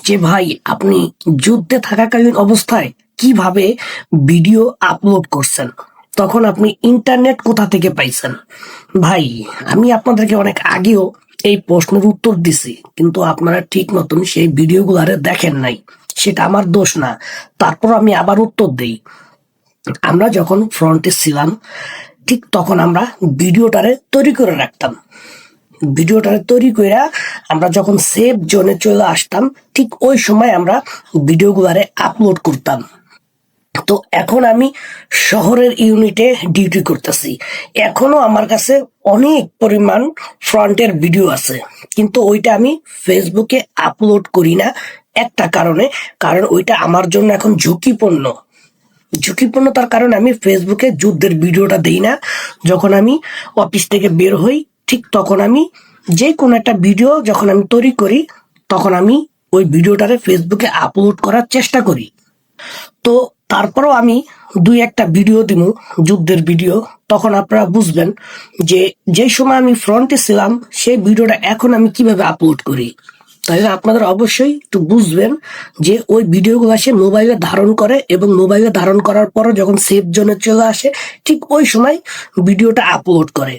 যে ভাই আপনি যুদ্ধে থাকাকালীন অবস্থায় কিভাবে ভিডিও আপলোড করছেন, তখন আপনি ইন্টারনেট কোথা থেকে পাইছেন? ভাই, আমি আপনাদেরকে অনেক আগেও এই প্রশ্নের উত্তর দিছি, কিন্তু আপনারা ঠিক মতন সেই ভিডিওগুলো আরে দেখেন নাই। সেটা আমার দোষ না। তারপর আমি আবার উত্তর দেই। আমরা যখন ফ্রন্টে ছিলাম, ঠিক তখন আমরা ভিডিওটারে তৈরি করে রাখতাম। ভিডিওটা তৈরি কইরা আমরা যখন সেভ জোনে চলে আসতাম, ঠিক ওই সময় আমরা ভিডিওগুলারে আপলোড করতাম। তো এখন আমি শহরের ইউনিটে ডিউটি করতেছি। এখনো আমার কাছে অনেক পরিমাণ ফ্রন্টের ভিডিও আছে, কিন্তু ওইটা আমি ফেসবুকে আপলোড করি না। একটা কারণে, কারণ ওইটা আমার জন্য এখন ঝুঁকিপূর্ণতার কারণে আমি ফেসবুকে যুদ্ধের ভিডিওটা দেই না। যখন আমি অফিস থেকে বের হই, ঠিক তখন আমি যে কোনো একটা ভিডিও যখন আমি তৈরি করি, তখন আমি ওই ভিডিওটারে ফেসবুকে আপলোড করার চেষ্টা করি। তো তারপরও আমি দুই একটা ভিডিও দিব, যুদ্ধের ভিডিও। তখন আপনারা বুঝবেন যে যে সময় আমি ফ্রন্টে ছিলাম সেই ভিডিওটা এখন আমি কিভাবে আপলোড করি। তাহলে আপনাদের অবশ্যই একটু বুঝবেন যে ওই ভিডিওগুলো সে মোবাইলে ধারণ করে, এবং মোবাইলে ধারণ করার পরও যখন সেভ জোনে চলে আসে, ঠিক ওই সময় ভিডিওটা আপলোড করে।